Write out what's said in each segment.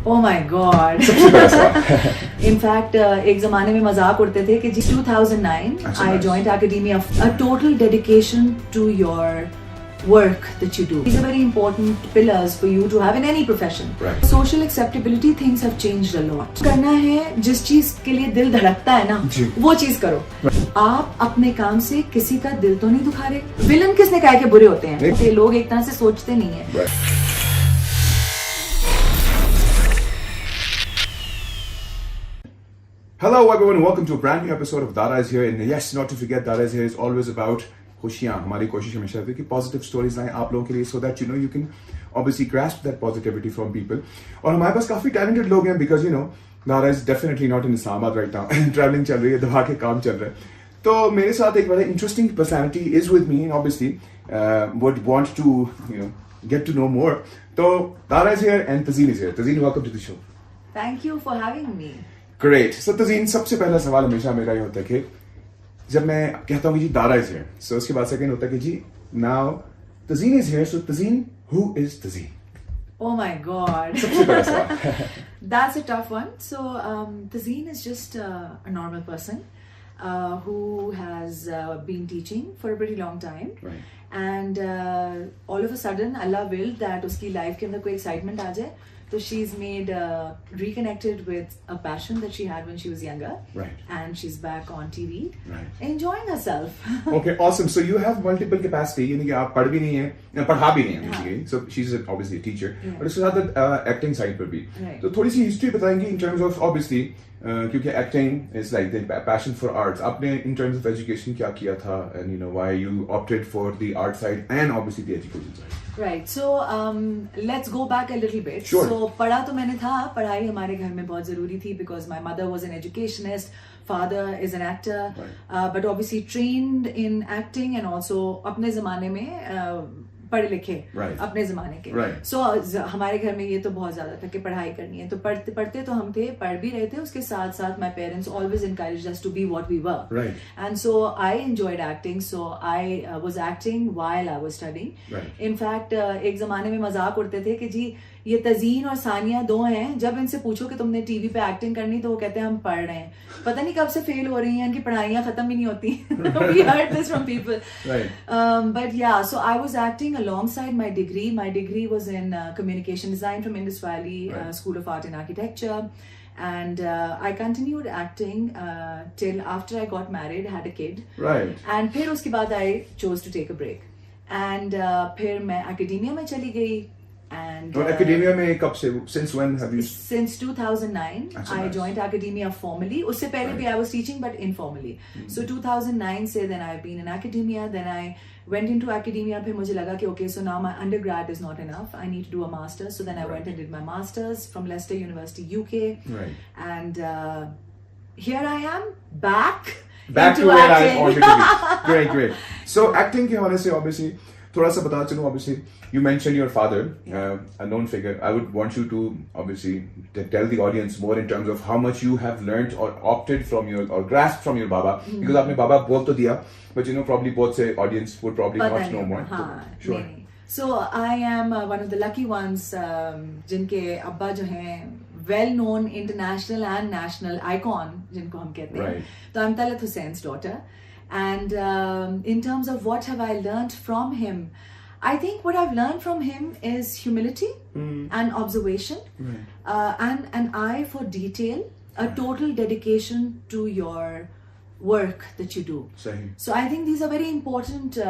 Oh my God. सबसे बड़ा सवाल. In fact, एक ज़माने में मजाक उड़ते थे कि जी 2009 अच्छा, I nice. joined academia. A total dedication to your work that you do. These are very important pillars for you to have in any profession. Right. Social acceptability things have changed a lot. करना है जिस चीज के लिए दिल धड़कता है ना जी. वो चीज करो. आप अपने काम से किसी का दिल तो नहीं दुखा रहे. विलन किसने कहा कि बुरे होते हैं? ये लोग एक तरह से सोचते नहीं है. Right. Hello everyone, welcome to a brand new episode of Dada is Here. And yes, not to forget, Dada is Here is always about खुशियाँ. हमारी कोशिश हमेशा रहती है कि पॉजिटिव स्टोरीज लाएं आप लोगों के लिए, so that you know you can obviously grasp that positivity from people. और हमारे पास काफी talented लोग हैं because you know Dada is definitely not in Islamabad right now. Traveling चल रही है, दवा के काम चल रहा है. तो मेरे साथ एक बड़ा interesting personality is with me and obviously would want to get to know more. तो Dada is here and Tazeen is here. Tazeen, welcome to the show. Thank you for having me. Great. So Tazeen, सबसे पहला सवाल हमेशा मेरा ये होता है कि जब मैं कहता हूँ कि जी Dada is here, so उसके बाद सेकंड होता है कि जी now Tazeen is here, so Tazeen, who is Tazeen? Oh my God. सबसे पहला सवाल. That's a tough one. So Tazeen is just a normal person who has been teaching for a pretty long time. Right. And all of a sudden Allah willed that उसकी life के अंदर कोई excitement आ जाए. So she's made reconnected with a passion that she had when she was younger. Right. And she's back on TV. Right. Enjoying herself. Okay, awesome. So you have multiple capacity. यानी कि आप पढ़ भी नहीं हैं, पढ़ा भी नहीं हैं basically. So she's obviously a teacher. Yeah. But उसके साथ acting side पर भी. Right. तो थोड़ी सी history बताएंगे in terms of obviously क्योंकि acting is like the passion for arts. आपने in terms of education क्या किया था and why you opted for the art side and obviously the education side. Right. So let's go back a little bit. Sure. So पढ़ा तो मैंने था, पढ़ाई हमारे घर में बहुत जरूरी थी because my mother was an educationist, father is an actor, Right. but obviously trained in acting and also अपने ज़माने में पढ़े लिखे Right. अपने ज़माने के. Right. So हमारे घर में ये तो बहुत ज़्यादा था कि पढ़ाई करनी है, तो पढ़ते तो हम थे, पढ़ भी रहे थे, उसके साथ साथ my parents always encouraged us to be what we were. Right. And so I enjoyed acting, so I was acting while I was studying. Right. In fact, एक ज़माने में मजाक उड़ते थे कि जी ये तज़ीन और सानिया दो हैं, जब इनसे पूछो कि तुमने टीवी पे एक्टिंग करनी तो वो कहते हैं हम पढ़ रहे हैं, पता नहीं कब से फेल हो रही हैं, इनकी पढ़ाइयाँ खत्म ही नहीं होती. We heard this from people. Right. But yeah, so I was acting alongside my degree. My degree was in communication design from Indus Valley Right. School of Art and Architecture. And I continued acting till after I got married, had a kid. Right. And फिर उसके बाद I chose to take a break. And फिर मैं academia में चली गई. And और academia में कब से? Since when have you? Since 2009, अच्छा, I nice. joined academia formally. उससे पहले भी Right. I was teaching, but informally. So 2009 से then I've been in academia. Then I went into academia. फिर मुझे लगा कि okay, so now my undergrad is not enough. I need to do a master's. So then I went and did my master's from Leicester University, UK. Right. And here I am back. Back to into where I acting. wanted to be. Great, great. So acting के हवाले से obviously थोड़ा सा बता चलूं. Obviously you mentioned your father, a known figure. I would want you to obviously tell the audience more in terms of how much you have learned or opted from your or grasped from your baba. Because आपने बाबा बोल तो दिया, but probably both say audience would probably पता not know नहीं, more. हाँ, Sure. नहीं. So I am one of the lucky ones जिनके अब्बा जो हैं well known international and national icon जिनको हम कहते हैं. Right. तो I'm Talat Hussein's daughter. And in terms of what have I learned from him, I think what I've learned from him is humility and observation, and an eye for detail, a total dedication to your work that you do. सही. So I think these are very important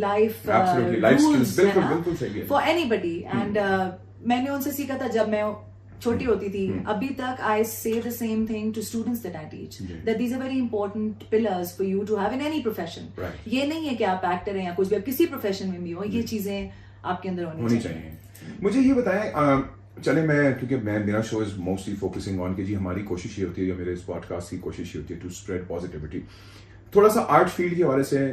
life Absolutely. Life rules skills. बिल्कुल है ना, बिल्कुल सही है. for anybody. And मैंने उनसे सीखा था जब मैं छोटी होती थी. अभी तक I say the same thing to students that I teach, that these are very important pillars for you to have in any profession. Right. ये नहीं है कि आप एक्टर हैं या कुछ भी, आप किसी प्रोफेशन में भी हो, ये चीजें आपके अंदर होनी चाहिए. मुझे ये बताएं, चले मैं क्योंकि मेरा show is mostly focusing on कि जी हमारी कोशिश ये होती है, जो मेरे इस पॉडकास्ट की कोशिश ये होती है टू स्प्रेड पॉजिटिविटी. थोड़ा सा आर्ट फील्ड के हवाले से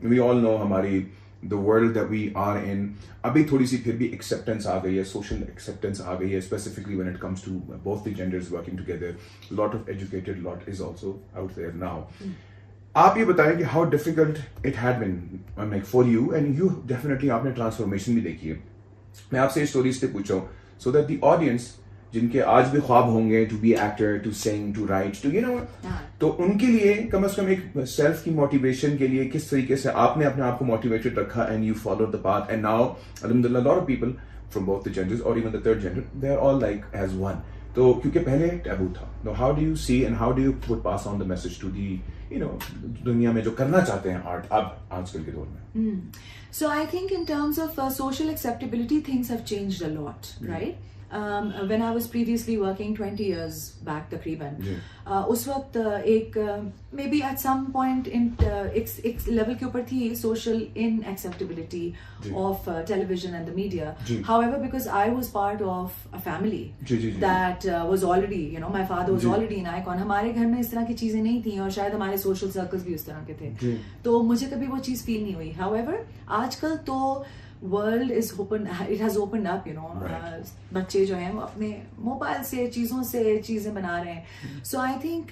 वी ऑल नो हमारी the world that we are in, अभी थोड़ी सी फिर भी acceptance आ गई है, social acceptance आ गई है, specifically when it comes to both the genders working together. A lot of educated lot is also out there now. आप ये बताएं कि how difficult it had been like for you, and you definitely आपने transformation भी देखी है. मैं आपसे स्टोरीज से पूछूं so that the audience जिनके आज भी ख्वाब होंगे to be actor, to sing, to write, to तो उनके लिए कम से कम एक सेल्फ की मोटिवेशन के लिए किस तरीके से आपने अपने आप को मोटिवेटेड रखा and you follow the path and now अल्हम्दुलिल्लाह lot of people from both the genders और even the third gender they are all like as one. तो क्योंकि पहले टैबू था. Now how do you see and how do you would pass on the message to the दुनिया में जो करना चाहते हैं आर्ट अब आजकल के दौर में? So I think in terms of social acceptability, things have changed a lot, right? When I was previously working 20 years back तकरीबन, उस वक्त एक maybe at some point in एक level के ऊपर थी social inacceptability of television and the media. However, because I was part of a family that was already, my father was already an icon. हमारे घर में इस तरह की चीजें नहीं थी और शायद हमारे social circles भी उस तरह के थे. तो मुझे कभी वो चीज feel नहीं हुई. However, आजकल तो world is open, it has open up, बच्चे जो हैं वो अपने मोबाइल से चीजों से चीजें बना रहे हैं. सो आई थिंक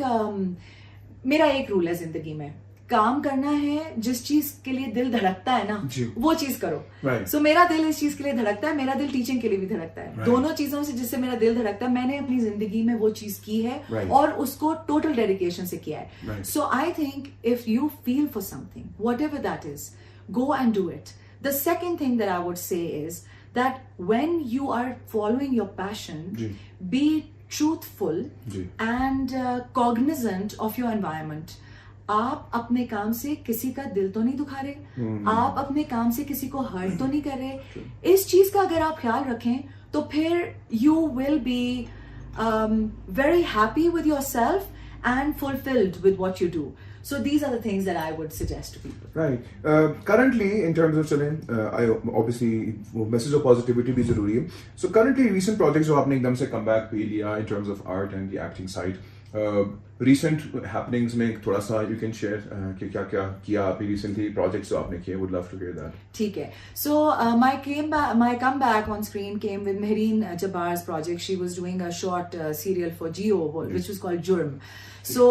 मेरा एक रूल है जिंदगी में, काम करना है, जिस चीज के लिए दिल धड़कता है ना वो चीज करो. सो मेरा दिल इस चीज के लिए धड़कता है, मेरा दिल टीचिंग के लिए भी धड़कता है. दोनों चीजों से जिससे मेरा दिल धड़कता है, मैंने अपनी जिंदगी में वो चीज की है और उसको टोटल डेडिकेशन से किया है. So I think if you feel for something, whatever that is, go and do it. The second thing that I would say is that when you are following your passion, be truthful and cognizant of your environment. आप अपने काम से किसी का दिल तो नहीं दुखा रहे, आप अपने काम से किसी को हर्ट तो नहीं कर रहे. इस चीज का अगर आप ख्याल रखें तो फिर you will be very happy with yourself and fulfilled with what you do. So these are the things that I would suggest to people. Right. Currently, in terms of चलें, I obviously message of positivity भी जरूरी है. So currently, recent projects जो आपने एकदम से comeback भी लिया in terms of art and the acting side. Recent happenings में थोड़ा सा you can share कि क्या क्या किया आपने recently, projects जो आपने किए. Would love to hear that. ठीक है. So my comeback on screen came with Mehreen Jabbar's project. She was doing a short serial for Jio, which was called Jurm. So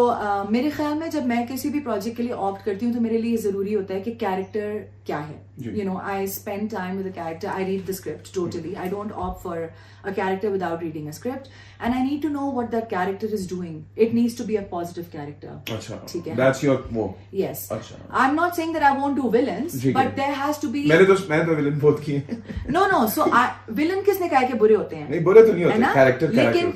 मेरे ख्याल में जब मैं किसी भी प्रोजेक्ट के लिए ऑप्ट करती हूँ तो मेरे लिए जरूरी होता है कि कैरेक्टर क्या है. I spend time with the character. I read the script totally. I don't opt for a character without reading a script, and I need to know what that character is doing. It needs to be a positive character. ठीक है. That's your वो. Yes. I'm not saying that I won't do villains, but there has to be. मैंने तो villain बहुत किए. No. So villain किसने कहा कि बुरे होते हैं? नहीं, बुरे तो नहीं होते. कैरेक्टर लेकिन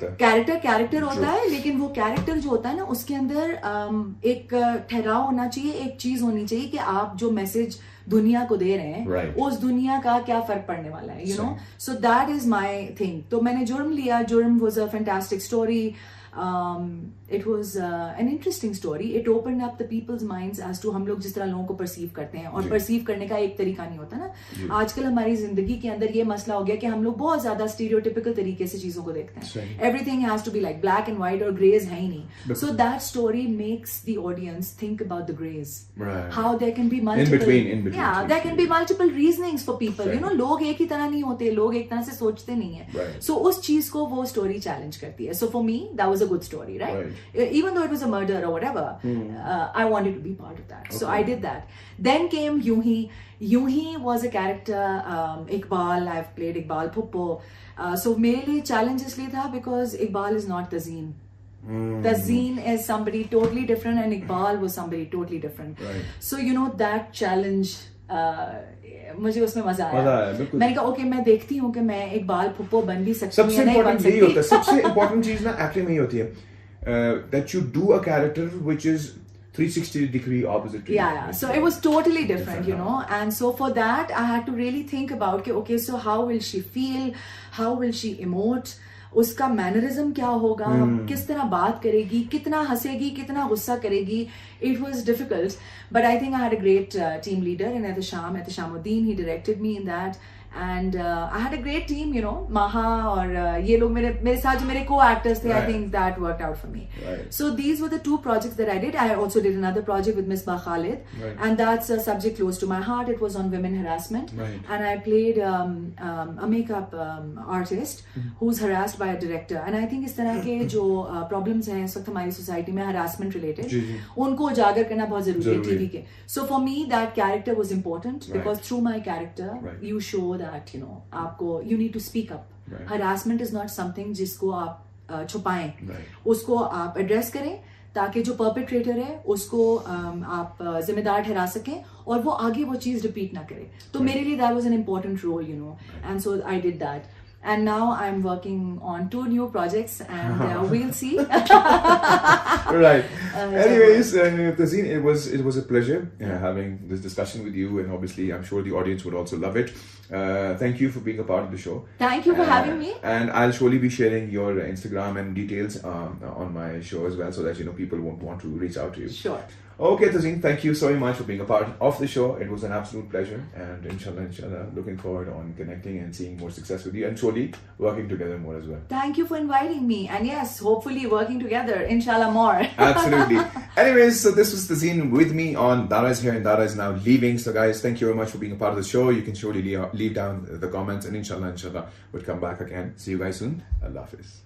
कैरेक्टर होता है, लेकिन वो कैरेक्टर जो होता है ना उसके अंदर एक ठहराव होना चाहिए, एक चीज होनी चाहिए कि आप जो मैसेज दुनिया को दे रहे हैं उस दुनिया का क्या फर्क पड़ने वाला है. So that is my thing. तो मैंने जुर्म लिया. जुर्म was a fantastic story. It was an interesting story. It opened up the people's minds as to हम लोग जिस तरह लोगों को परसीव करते हैं. और परसीव करने का एक तरीका नहीं होता ना. आजकल हमारी जिंदगी के अंदर ये मसला हो गया कि हम लोग बहुत ज्यादा स्टीरियोटिपिकल तरीके से चीजों को देखते हैं. Everything has to be like black and white, और ग्रेज है ही नहीं. So that story makes the audience think about the grays. How there can be multiple in between. Yeah, there can be multiple reasonings for people. लोग एक ही तरह नहीं होते, लोग एक तरह से सोचते नहीं है. So उस चीज को वो स्टोरी चैलेंज करती है. So for me that was a good story, right? Even though it was a murder or whatever, I wanted to be part of that. So I did that. Then came Yuhi. Yuhi was a character, Iqbal. I've played Iqbal Phuppo. So मेरे लिए challenge इसलिए था because Iqbal is not Tazeen. Tazeen is somebody totally different and Iqbal was somebody totally different. So that challenge, मुझे उसमें मजा आया. मैंने कहा ओके, मैं देखती हूँ कि मैं इकबाल फुप्पो बन भी सकती हूँ या नहीं बन सकती. सबसे इम्पोर्टेंट चीज ना एक्टिंग में ही होती है, that you do a character which is 360-degree opposite. Yeah. So it was totally different, and so for that I had to really think about okay, so how will she feel, how will she emote, उसका mannerism क्या होगा, किस तरह बात करेगी, कितना हंसेगी, कितना गुस्सा करेगी. It was difficult, but I think I had a great team leader in Ehteshamuddin. He directed me in that. And I had a great team, Maha और ये लोग मेरे साथ जो मेरे co-actors थे. I think that worked out for me. So these were the two projects that I did. I also did another project with Misbah Khalid, and that's a subject close to my heart. It was on women harassment, and I played a makeup artist who's harassed by a director. And I think इस तरह के जो problems हैं इस वक्त हमारी society में harassment related, उनको उजागर करना बहुत जरूरी है TV के. So for me that character was important because through my character you show that आपको you need to speak up harassment is not something जिसको आप छुपाएं, उसको आप एड्रेस करें ताकि जो परपेट्रेटर है उसको आप जिम्मेदार ठहरा सकें और वो आगे वो चीज रिपीट ना करे. तो मेरे लिए that was an important role, you know, and so I did that. And now I'm working on 2 new projects, and we'll see. Right. Anyways, Tazeen, it was a pleasure having this discussion with you, and obviously I'm sure the audience would also love it. Thank you for being a part of the show. Thank you for having me. And I'll surely be sharing your Instagram and details on my show as well, so that people won't want to reach out to you. Sure. Okay, Tazeen, thank you so much for being a part of the show. It was an absolute pleasure, and inshallah, looking forward on connecting and seeing more success with you, and surely working together more as well. Thank you for inviting me, and yes, hopefully working together, inshallah, more. Absolutely. Anyways, so this was Tazeen with me on Dara is here and Dara is now leaving. So guys, thank you very much for being a part of the show. You can surely leave down the comments, and inshallah, we'll come back again. See you guys soon. Allah Hafiz.